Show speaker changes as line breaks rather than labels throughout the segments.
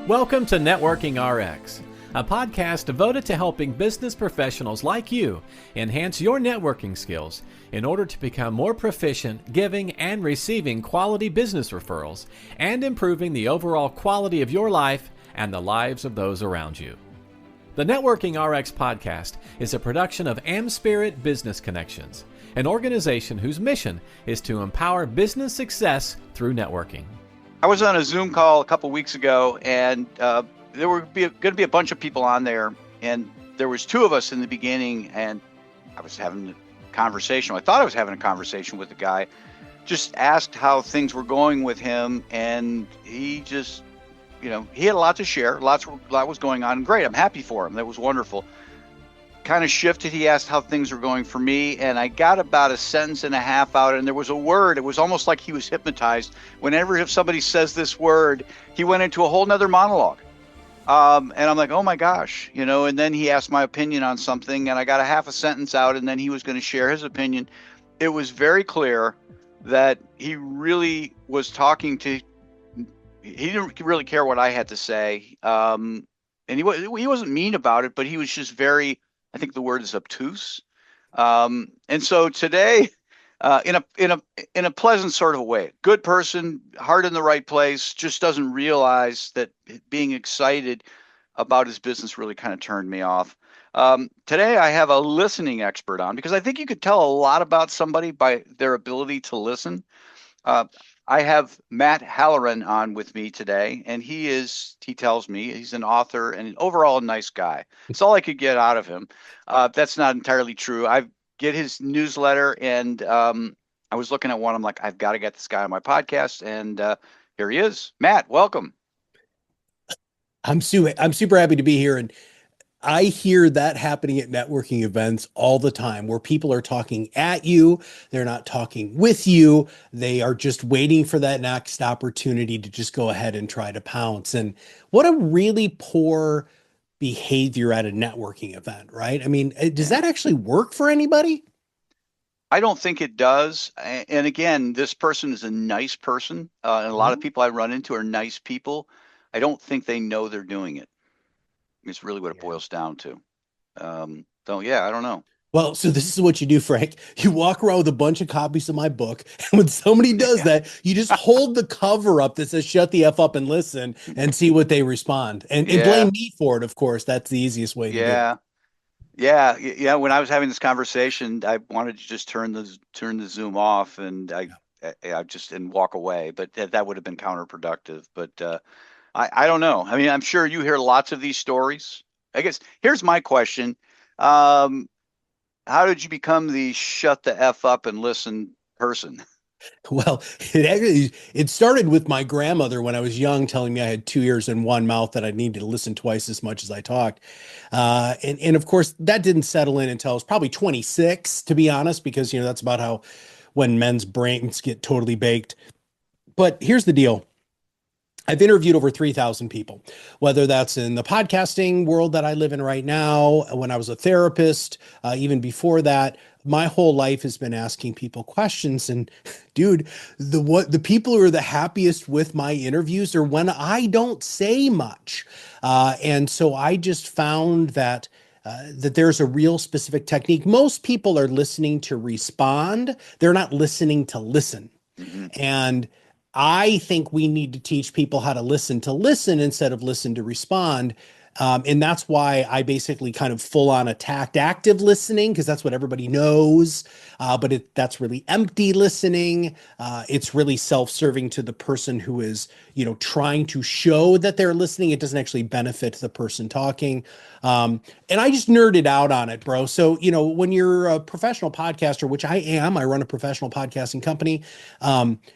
Welcome to Networking RX, a podcast devoted to helping business professionals like you enhance your networking skills in order to become more proficient giving and receiving quality business referrals and improving the overall quality of your life and the lives of those around you. The Networking RX podcast is a production of AmSpirit Business Connections, an organization whose mission is to empower business success through networking.
I was on a Zoom call a couple weeks ago, and there were going to be a bunch of people on there, and there was two of us in the beginning, and I was having a conversation. I thought I was having a conversation with the guy, just asked how things were going with him, and he just, he had a lot to share. A lot was going on. Great. I'm happy for him. That was wonderful. Kind of shifted. He asked how things were going for me, and I got about a sentence and a half out, and there was a word. It was almost like he was hypnotized. Whenever if somebody says this word, he went into a whole nother monologue. And I'm like, oh my gosh, and then he asked my opinion on something, and I got a half a sentence out, and then he was going to share his opinion. It was very clear that he really was he didn't really care what I had to say. And he wasn't mean about it, but he was just very, I think the word is obtuse. And so today, in a pleasant sort of a way, good person, heart in the right place, just doesn't realize that being excited about his business really kind of turned me off. Today I have a listening expert on, because I think you could tell a lot about somebody by their ability to listen. I have Matt Halloran on with me today, and he tells me he's an author and an overall nice guy. That's all I could get out of him. That's not entirely true. I get his newsletter, and I was looking at one. I'm like, I've got to get this guy on my podcast, and here he is. Matt, welcome.
I'm super happy to be here, and I hear that happening at networking events all the time, where people are talking at you. They're not talking with you. They are just waiting for that next opportunity to just go ahead and try to pounce. And what a really poor behavior at a networking event, right? I mean, does that actually work for anybody?
I don't think it does. And again, this person is a nice person. And a lot of people I run into are nice people. I don't think they know they're doing it. It's really what it boils down to. So yeah, I don't know.
Well, so this is what you do, Frank. You walk around with a bunch of copies of my book, and when somebody does that, you just hold the cover up that says "Shut the F up and listen," and see what they respond. And blame me for it, of course. That's the easiest way to do it.
Yeah. When I was having this conversation, I wanted to just turn the Zoom off, and I just didn't walk away. But that would have been counterproductive. But I don't know. I mean, I'm sure you hear lots of these stories. I guess here's my question. How did you become the shut the F up and listen person?
Well, it started with my grandmother when I was young, telling me I had 2 ears and one mouth, that I needed to listen twice as much as I talked. And of course, that didn't settle in until I was probably 26, to be honest, because, that's about when men's brains get totally baked. But here's the deal. I've interviewed over 3,000 people, whether that's in the podcasting world that I live in right now, when I was a therapist, even before that. My whole life has been asking people questions. And dude, the people who are the happiest with my interviews are when I don't say much. And so I just found that there's a real specific technique. Most people are listening to respond. They're not listening to listen. Mm-hmm. And I think we need to teach people how to listen instead of listen to respond. And that's why I basically kind of full on attacked active listening, because that's what everybody knows. But that's really empty listening. It's really self-serving to the person who is, trying to show that they're listening. It doesn't actually benefit the person talking. And I just nerded out on it, bro. So, when you're a professional podcaster, which I am, I run a professional podcasting company.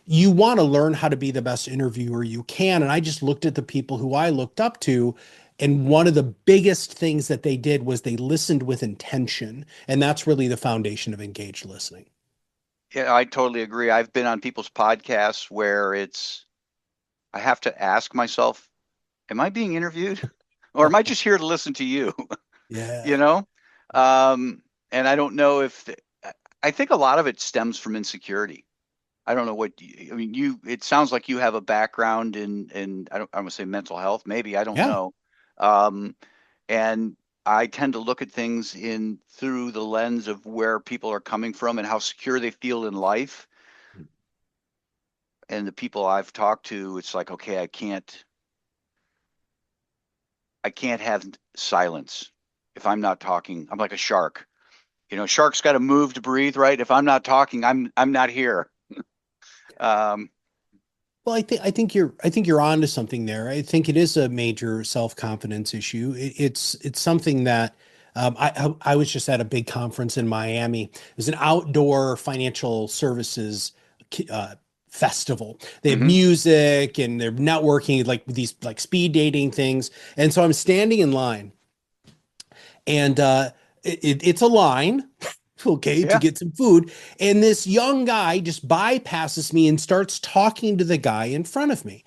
You want to learn how to be the best interviewer you can. And I just looked at the people who I looked up to, and one of the biggest things that they did was they listened with intention. And that's really the foundation of engaged listening.
Yeah, I totally agree. I've been on people's podcasts where I have to ask myself, am I being interviewed, or am I just here to listen to you?
Yeah.
And I don't know I think a lot of it stems from insecurity. I don't know I mean, it sounds like you have a background in, I'm gonna say mental health, maybe, I don't
Yeah.
know. Um, and I tend to look at things in through the lens of where people are coming from and how secure they feel in life. And the people I've talked to, it's like, okay, I can't have silence. If I'm not talking, I'm like a shark. Sharks got to move to breathe, right? If I'm not talking, I'm not here. Um,
Well, I think you're onto something there. I think it is a major self-confidence issue. It's something that I was just at a big conference in Miami. It was an outdoor financial services uh, festival. They have
mhm.
music and they're networking, like these like speed dating things. And so I'm standing in line, and it's a line, okay, to
Yeah,
get some food. And this young guy just bypasses me and starts talking to the guy in front of me.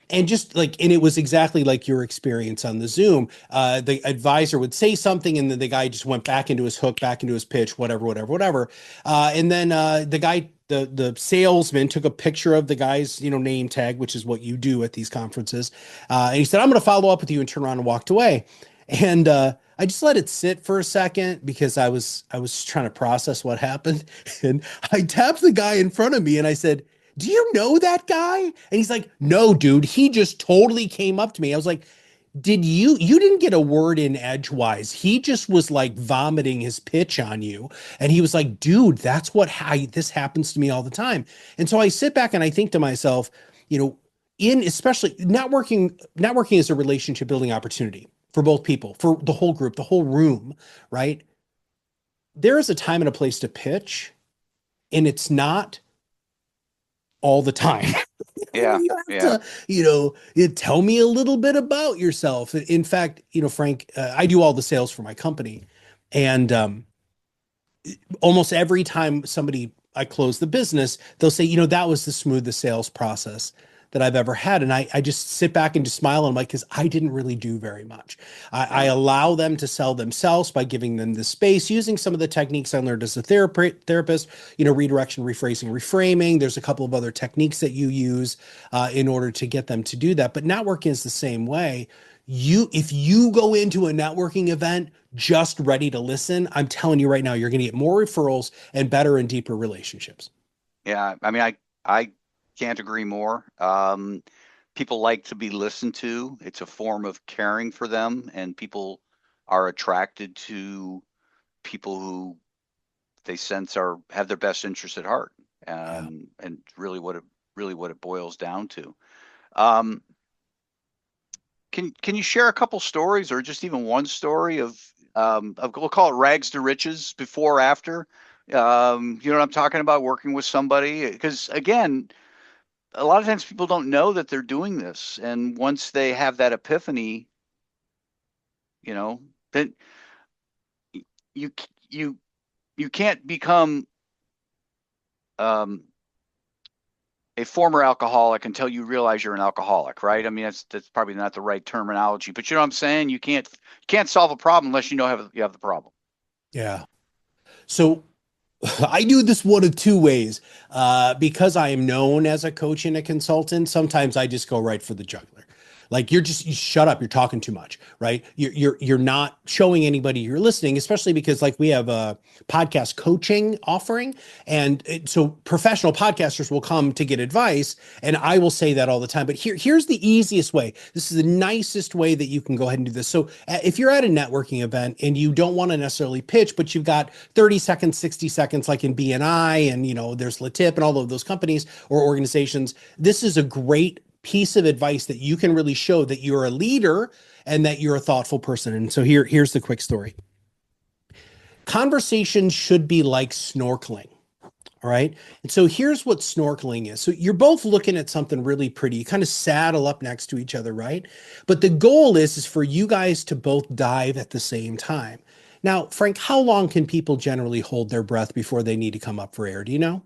And just like, and it was exactly like your experience on the Zoom. The advisor would say something, and then the guy just went back into his hook, back into his pitch, whatever, whatever, whatever. And then the guy, the salesman, took a picture of the guy's name tag, which is what you do at these conferences. And he said, "I'm going to follow up with you," and turned around and walked away. And I just let it sit for a second because I was trying to process what happened. And I tapped the guy in front of me and I said, "Do you know that guy?" And he's like, "No, dude. He just totally came up to me." I was like, you didn't get a word in edgewise. He just was like vomiting his pitch on you. And he was like, "Dude, that's this happens to me all the time." And so I sit back and I think to myself, you know, in especially networking is a relationship building opportunity for both people, for the whole group, the whole room, right? There is a time and a place to pitch, and it's not all the time.
yeah,
You have
yeah.
to, you tell me a little bit about yourself. In fact, Frank, I do all the sales for my company, and almost every time I close the business, they'll say, "That was the smoothest sales process that I've ever had." And I just sit back and just smile. And I'm like, because I didn't really do very much. I
Yeah.
allow them to sell themselves by giving them the space, using some of the techniques I learned as a therapist, redirection, rephrasing, reframing. There's a couple of other techniques that you use in order to get them to do that. But networking is the same way. If you go into a networking event just ready to listen, I'm telling you right now, you're going to get more referrals and better and deeper relationships.
Yeah, I mean, I can't agree more. People like to be listened to. It's a form of caring for them, and people are attracted to people who they sense have their best interest at heart.
Yeah.
And really what it boils down to. Um, can you share a couple stories, or just even one story we'll call it rags to riches, before, after? You know what I'm talking about, working with somebody? Because again, a lot of times people don't know that they're doing this, and once they have that epiphany, then you you you can't become um, a former alcoholic until you realize you're an alcoholic, right? I mean, that's probably not the right terminology, but you know what I'm saying. You can't solve a problem unless you have the problem.
Yeah. So I do this one of two ways. Because I am known as a coach and a consultant, sometimes I just go right for the jugular. Like you shut up, you're talking too much, right? You're not showing anybody you're listening, especially because like we have a podcast coaching offering. So professional podcasters will come to get advice, and I will say that all the time. But here's the easiest way. This is the nicest way that you can go ahead and do this. So if you're at a networking event and you don't want to necessarily pitch, but you've got 30 seconds, 60 seconds, like in BNI, and there's Latip and all of those companies or organizations, this is a great piece of advice that you can really show that you're a leader and that you're a thoughtful person. And so here's the quick story. Conversations should be like snorkeling. All right. And so here's what snorkeling is. So you're both looking at something really pretty. You kind of saddle up next to each other, right? But the goal is for you guys to both dive at the same time. Now, Frank, how long can people generally hold their breath before they need to come up for air? Do you know?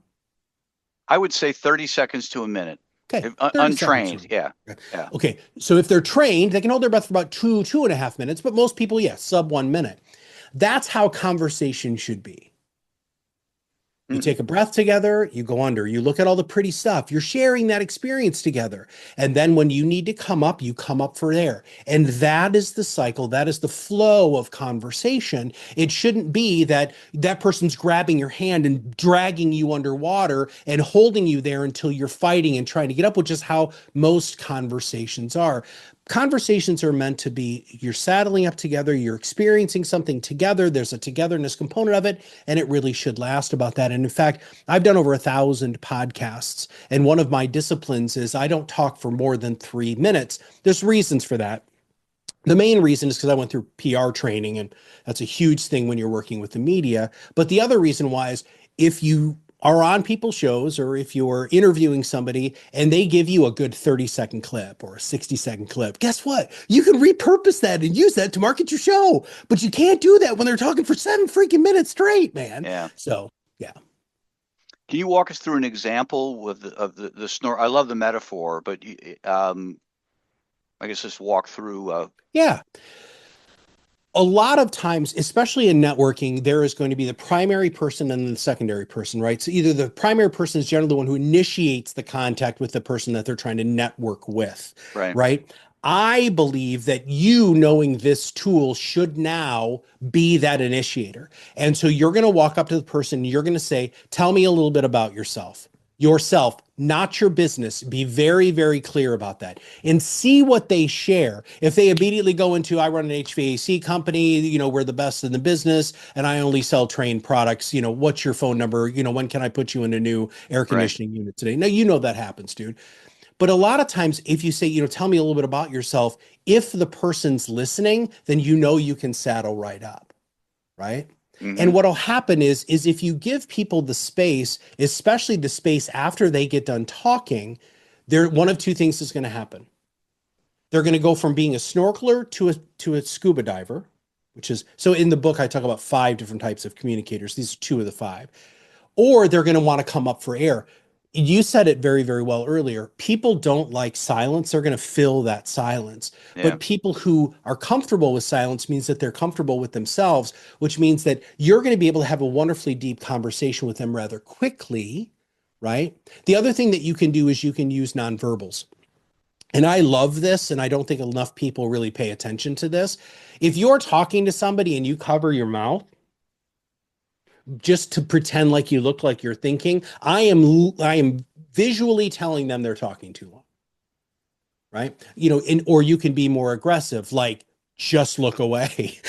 I would say 30 seconds to a minute.
Okay,
If,
30 seconds.
untrained, yeah,
Okay.
yeah,
Okay, so if they're trained, they can hold their breath for about 2.5 minutes, but most people, yes, sub 1 minute. That's how conversation should be. You
Mm-hmm.
take a breath together, you go under, you look at all the pretty stuff, you're sharing that experience together. And then when you need to come up, you come up for air. And that is the cycle, that is the flow of conversation. It shouldn't be that that person's grabbing your hand and dragging you underwater and holding you there until you're fighting and trying to get up, which is how most conversations are. Conversations are meant to be you're saddling up together, you're experiencing something together, there's a togetherness component of it, and it really should last about that. And in fact, I've done over 1,000 podcasts, and one of my disciplines is I don't talk for more than 3 minutes. There's reasons for that. The main reason is because I went through PR training, and that's a huge thing when you're working with the media. But the other reason why is if you are on people's shows or if you're interviewing somebody and they give you a good 30-second clip or a 60-second clip, guess what? You can repurpose that and use that to market your show. But you can't do that when they're talking for 7 freaking minutes straight, man.
Yeah.
So, yeah.
Can you walk us through an example with the snore? I love the metaphor, but I guess just walk through.
Yeah. A lot of times, especially in networking, there is going to be the primary person and the secondary person, right? So either the primary person is generally the one who initiates the contact with the person that they're trying to network with,
Right.
right? I believe that you knowing this tool should now be that initiator. And so you're going to walk up to the person, you're going to say, tell me a little bit about yourself, not your business. Be very, very clear about that and see what they share. If they immediately go into, I run an HVAC company, we're the best in the business and I only sell Trane products, what's your phone number? When can I put you in a new air
Right.
conditioning unit today? Now, that happens, dude. But a lot of times, if you say, tell me a little bit about yourself, if the person's listening, then you can saddle right up, right?
Mm-hmm.
And what'll happen is if you give people the space, especially the space after they get done talking, one of two things is going to happen. They're going to go from being a snorkeler to a scuba diver, which is so in the book I talk about 5 different types of communicators. These are 2 of the 5. Or they're going to want to come up for air. You said it very, very well earlier. People don't like silence. They're going to fill that silence.
Yeah.
But people who are comfortable with silence means that they're comfortable with themselves, which means that you're going to be able to have a wonderfully deep conversation with them rather quickly, right? The other thing that you can do is you can use nonverbals. And I love this, and I don't think enough people really pay attention to this. If you're talking to somebody and you cover your mouth, just to pretend like you look like you're thinking, I am visually telling them they're talking too long, right? Or you can be more aggressive, like just look away.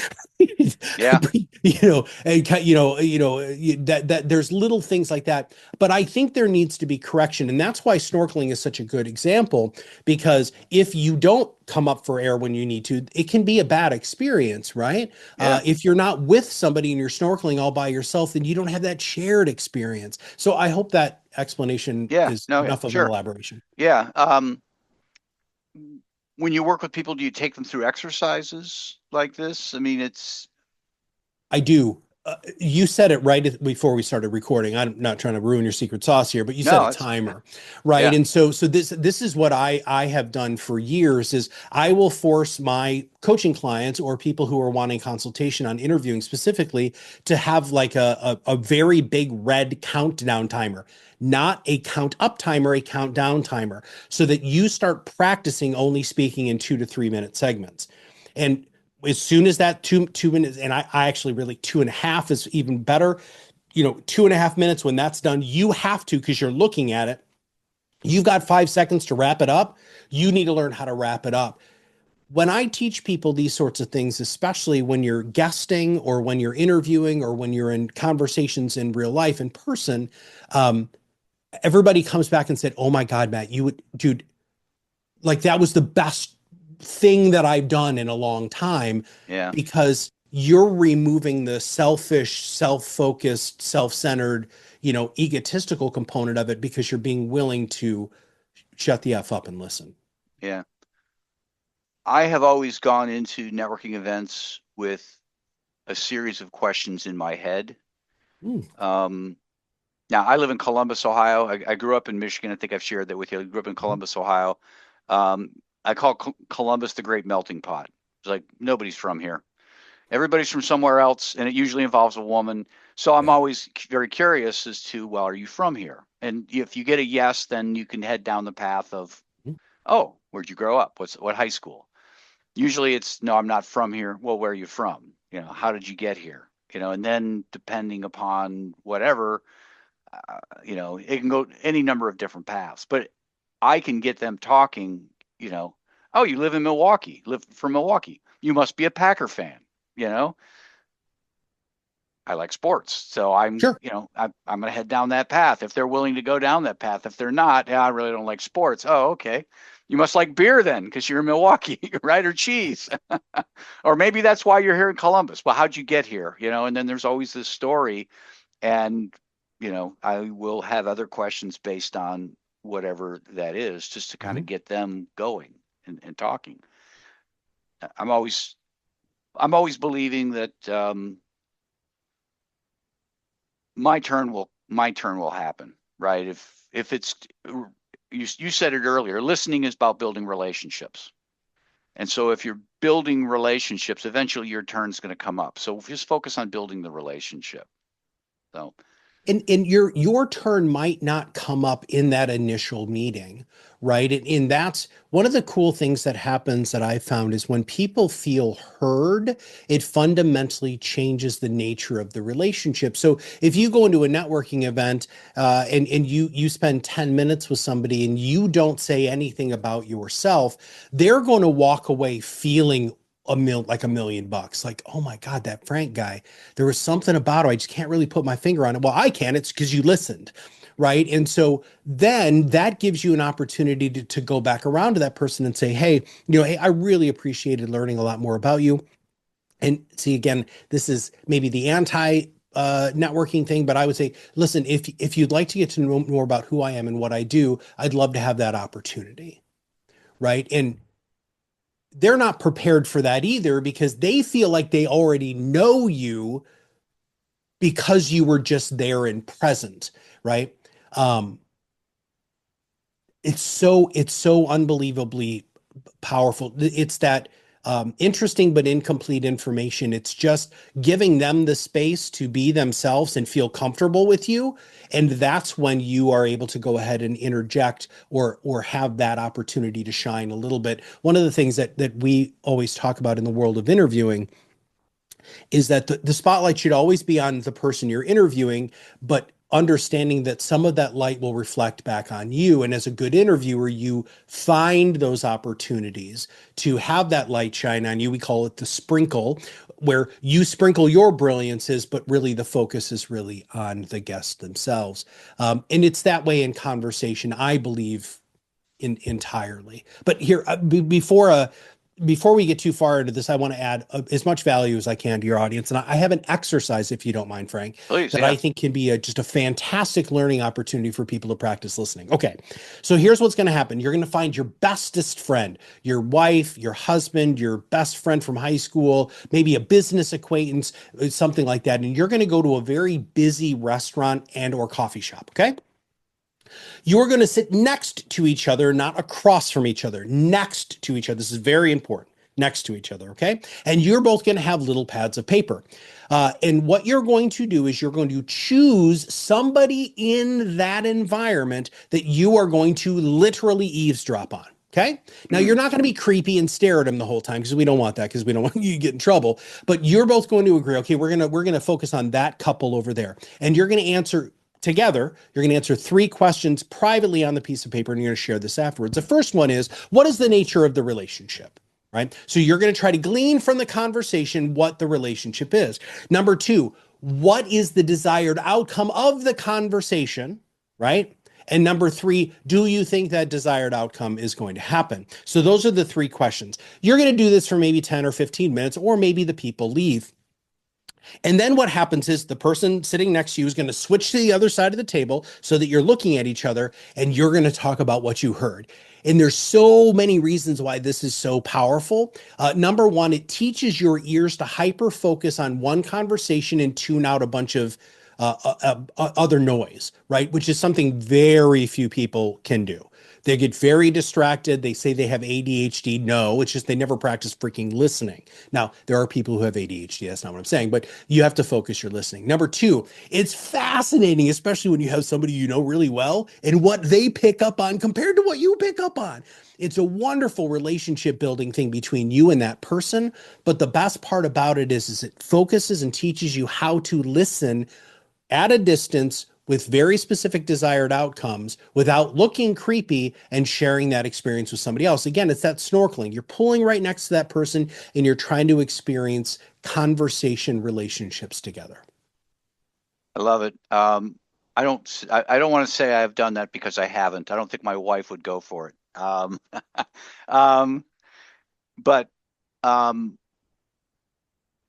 Yeah.
That there's little things like that. But I think there needs to be correction. And that's why snorkeling is such a good example, because if you don't come up for air when you need to, it can be a bad experience, right?
Yeah.
If you're not with somebody and you're snorkeling all by yourself, then you don't have that shared experience. So I hope that explanation
Yeah.
is
No. Yeah.
enough of an
Sure.
elaboration.
Yeah. When you work with people, do you take them through exercises like this? I mean,
I do. You said it right before we started recording. I'm not trying to ruin your secret sauce here, but you said
no,
a
it's
timer, right?
yeah.
And so this is what I have done for years is I will force my coaching clients or people who are wanting consultation on interviewing specifically to have like a very big red countdown timer, not a count up timer, a countdown timer, so that you start practicing only speaking in 2 to 3 minute segments. And as soon as that 2 minutes, and I actually really 2.5 is even better, 2.5 minutes, when that's done, you have to, because you're looking at it, you've got 5 seconds to wrap it up. You need to learn how to wrap it up. When I teach people these sorts of things, especially when you're guesting or when you're interviewing or when you're in conversations in real life in person, everybody comes back and said, oh my God, Matt, dude, like that was the best thing that I've done in a long time,
Yeah.
because you're removing the selfish, self-focused, self-centered, egotistical component of it, because you're being willing to shut the F up and listen.
Yeah. I have always gone into networking events with a series of questions in my head. Now, I live in Columbus, Ohio. I grew up in Michigan. I think I've shared that with you. I grew up in Columbus, Ohio. I call Columbus the Great Melting Pot. It's like nobody's from here. Everybody's from somewhere else, and it usually involves a woman. So I'm
Yeah.
always very curious as to, well, are you from here? And if you get a yes, then you can head down the path of,
Mhm.
oh, where'd you grow up? What high school? Usually it's, no, I'm not from here. Well, where are you from? How did you get here? And then depending upon whatever, it can go any number of different paths. But I can get them talking, you know, oh, you live in Milwaukee, live from Milwaukee. You must be a Packer fan, you know. I like sports, so
Sure.
I'm going to head down that path if they're willing to go down that path. If they're not, yeah, I really don't like sports. Oh, okay. You must like beer then, because you're in Milwaukee, right? Or cheese, or maybe that's why you're here in Columbus. Well, how'd you get here? And then there's always this story, and I will have other questions based on whatever that is, just to kind
Mhm.
of get them going and talking. I'm always I'm always believing that. My turn will happen, right? If it's you said it earlier, listening is about building relationships. And so if you're building relationships, eventually your turn's going to come up. So just focus on building the relationship. So
And your turn might not come up in that initial meeting, right? And that's one of the cool things that happens that I found is when people feel heard, it fundamentally changes the nature of the relationship. So if you go into a networking event and you spend 10 minutes with somebody and you don't say anything about yourself, they're going to walk away feeling like $1 million. Like, oh my God, that Frank guy, there was something about it. I just can't really put my finger on it. Well, I can. It's because you listened. Right. And so then that gives you an opportunity to go back around to that person and say, hey, hey, I really appreciated learning a lot more about you. And see, again, this is maybe the anti networking thing, but I would say, listen, if you'd like to get to know more about who I am and what I do, I'd love to have that opportunity. Right. And they're not prepared for that either because they feel like they already know you because you were just there and present, right? Um, it's so unbelievably powerful. It's that interesting but incomplete information. It's just giving them the space to be themselves and feel comfortable with you, and that's when you are able to go ahead and interject or have that opportunity to shine a little bit. One of the things that we always talk about in the world of interviewing is that the spotlight should always be on the person you're interviewing, but understanding that some of that light will reflect back on you. And as a good interviewer, you find those opportunities to have that light shine on you. We call it the sprinkle, where you sprinkle your brilliances, but really the focus is really on the guests themselves. And it's that way in conversation, I believe, entirely. But here, before we get too far into this, I want to add as much value as I can to your audience. And I have an exercise, if you don't mind, Frank,
please,
that I
yeah.
think can be just a fantastic learning opportunity for people to practice listening. Okay, so here's what's going to happen. You're going to find your bestest friend, your wife, your husband, your best friend from high school, maybe a business acquaintance, something like that. And you're going to go to a very busy restaurant and or coffee shop, okay? You're going to sit next to each other, not across from each other, next to each other. This is very important. Next to each other, okay? And you're both going to have little pads of paper. And what you're going to do is you're going to choose somebody in that environment that you are going to literally eavesdrop on. Okay. Now you're not going to be creepy and stare at them the whole time because we don't want that because we don't want you to get in trouble. But you're both going to agree. Okay, we're gonna focus on that couple over there, and you're going to answer together. You're going to answer 3 questions privately on the piece of paper, and you're going to share this afterwards. The first one is, what is the nature of the relationship? Right. So you're going to try to glean from the conversation what the relationship is. Number 2, what is the desired outcome of the conversation? Right. And number 3, do you think that desired outcome is going to happen? So those are the 3 questions. You're going to do this for maybe 10 or 15 minutes, or maybe the people leave. And then what happens is the person sitting next to you is going to switch to the other side of the table so that you're looking at each other and you're going to talk about what you heard. And there's so many reasons why this is so powerful. Number 1, it teaches your ears to hyper focus on one conversation and tune out a bunch of other noise, right? Which is something very few people can do. They get very distracted. They say they have ADHD. No, it's just they never practice freaking listening. Now, there are people who have ADHD. That's not what I'm saying, but you have to focus your listening. Number two, it's fascinating, especially when you have somebody you know really well and what they pick up on compared to what you pick up on. It's a wonderful relationship building thing between you and that person. But the best part about it is it focuses and teaches you how to listen at a distance with very specific desired outcomes without looking creepy and sharing that experience with somebody else. Again, it's that snorkeling. You're pulling right next to that person and you're trying to experience conversation relationships together.
I love it. I don't want to say I've done that because I haven't. I don't think my wife would go for it. But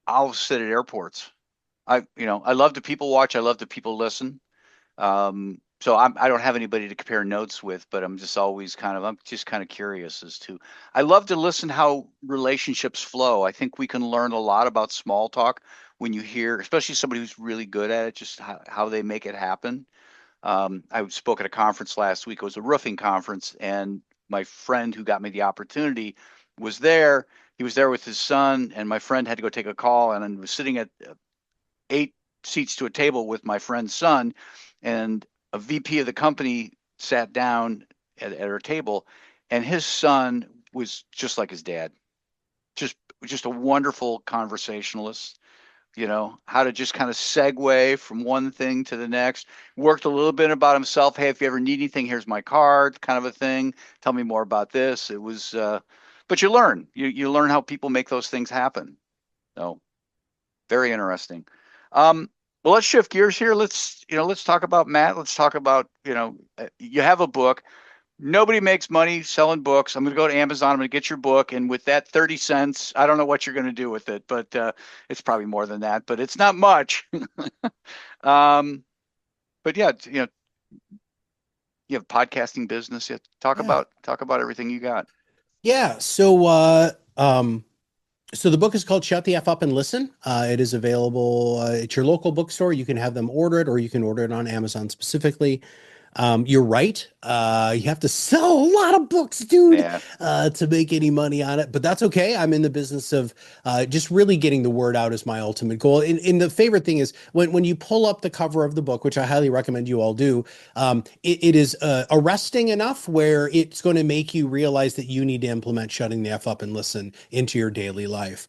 I'll sit at airports. I love to people watch. I love to people listen. So I don't have anybody to compare notes with, but I'm just kind of curious as to, I love to listen how relationships flow. I think we can learn a lot about small talk when you hear, especially somebody who's really good at it, just how they make it happen. I spoke at a conference last week. It was a roofing conference, and my friend who got me the opportunity was there. He was there with his son, and my friend had to go take a call, and I was sitting at 8 seats to a table with my friend's son, and a VP of the company sat down at our table, and his son was just like his dad, just a wonderful conversationalist. How to just kind of segue from one thing to the next. Worked a little bit about himself. Hey, if you ever need anything, here's my card, kind of a thing. Tell me more about this. It was, but you learn. You learn how people make those things happen. So, very interesting. Well, let's shift gears here. Let's talk about Matt. Let's talk about, you have a book. Nobody makes money selling books. I'm going to go to Amazon. I'm going to get your book. And with that 30 cents, I don't know what you're going to do with it, but it's probably more than that, but it's not much. But yeah, you have podcasting business. Talk about everything you got.
Yeah. So the book is called Shut the F Up and Listen. It is available at your local bookstore. You can have them order it, or you can order it on Amazon specifically. You're right. You have to sell a lot of books, dude, to make any money on it, but that's okay. I'm in the business of just really getting the word out is my ultimate goal. And the favorite thing is when you pull up the cover of the book, which I highly recommend you all do, it is arresting enough where it's going to make you realize that you need to implement shutting the F up and listen into your daily life.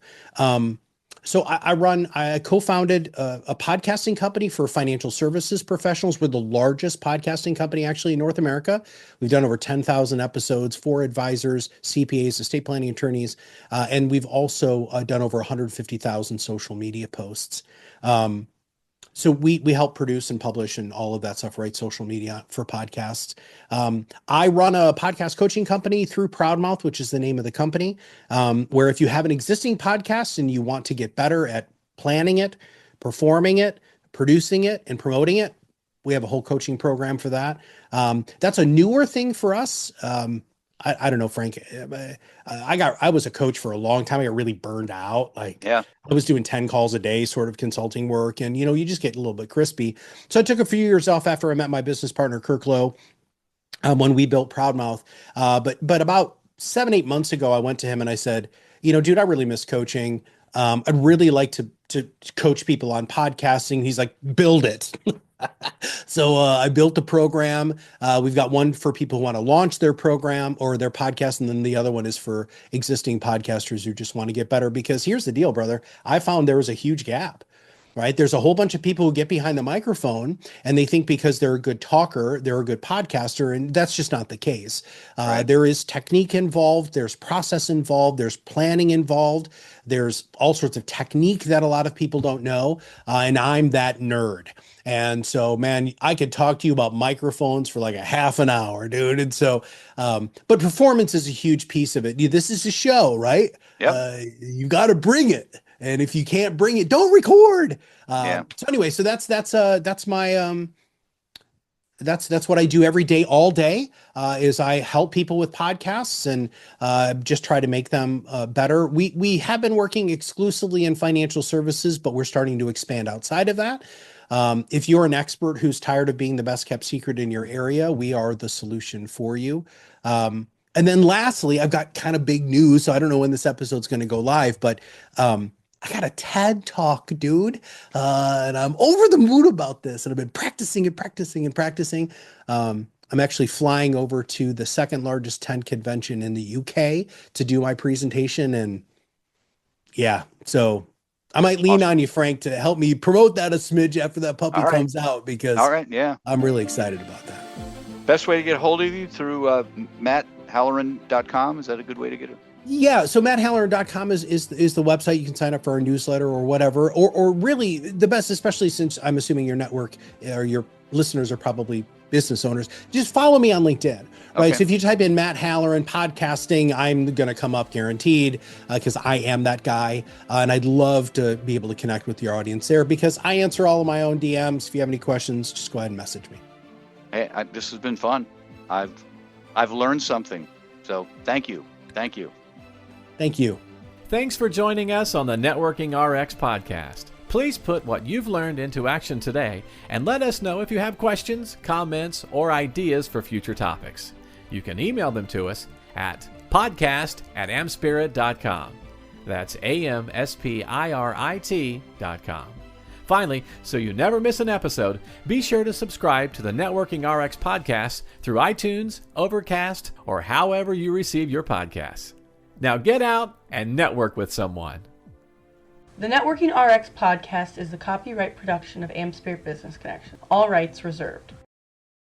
So I co-founded a podcasting company for financial services professionals. We're the largest podcasting company actually in North America. We've done over 10,000 episodes for advisors, CPAs, estate planning attorneys, and we've also done over 150,000 social media posts. So we help produce and publish and all of that stuff, right? Social media for podcasts. I run a podcast coaching company through Proudmouth, which is the name of the company, where if you have an existing podcast and you want to get better at planning it, performing it, producing it, and promoting it, we have a whole coaching program for that. That's a newer thing for us. I don't know, Frank. I was a coach for a long time. I got really burned out. I was doing 10 calls a day, sort of consulting work, and you just get a little bit crispy. So I took a few years off after I met my business partner, Kirk Lowe, when we built Proudmouth. But about 7-8 months ago, I went to him and I said, dude, I really miss coaching. I'd really like to coach people on podcasting. He's like, build it. So I built a program. We've got one for people who want to launch their program or their podcast, and then the other one is for existing podcasters who just want to get better. Because here's the deal, brother. I found there was a huge gap. Right? There's a whole bunch of people who get behind the microphone and they think because they're a good talker, they're a good podcaster. And that's just not the case. Right. There is technique involved. There's process involved. There's planning involved. There's all sorts of technique that a lot of people don't know. And I'm that nerd. And so, man, I could talk to you about microphones for like a half an hour, dude. And so, but performance is a huge piece of it. This is a show, right? Yep. You got to bring it. And if you can't bring it, don't record. So anyway, so that's my that's what I do every day, all day, is I help people with podcasts and just try to make them better. We have been working exclusively in financial services, but we're starting to expand outside of that. If you're an expert who's tired of being the best kept secret in your area, we are the solution for you. And then lastly, I've got kind of big news. So I don't know when this episode's going to go live, but I got a TED Talk, dude. And I'm over the moon about this. And I've been practicing and practicing and practicing. I'm actually flying over to the second largest TED convention in the UK to do my presentation. And yeah, so I might lean on you, Frank, to help me promote that a smidge after that puppy comes out, because I'm really excited about that.
Best way to get a hold of you through matthalloran.com. Is that a good way to get it?
Yeah, so matthalloran.com is the website. You can sign up for our newsletter or whatever, or really the best, especially since I'm assuming your network or your listeners are probably business owners. Just follow me on LinkedIn, right? Okay. So if you type in Matt Halloran podcasting, I'm going to come up guaranteed, because I am that guy. And I'd love to be able to connect with your audience there, because I answer all of my own DMs. If you have any questions, just go ahead and message me.
Hey, this has been fun. I've learned something. So thank you. Thank you.
Thank you.
Thanks for joining us on the Networking RX podcast. Please put what you've learned into action today and let us know if you have questions, comments, or ideas for future topics. You can email them to us at podcast@amspirit.com. That's AMSPIRIT.com. Finally, so you never miss an episode, be sure to subscribe to the Networking RX podcast through iTunes, Overcast, or however you receive your podcasts. Now get out and network with someone.
The Networking RX podcast is the copyright production of AmSpirit Business Connection. All rights reserved.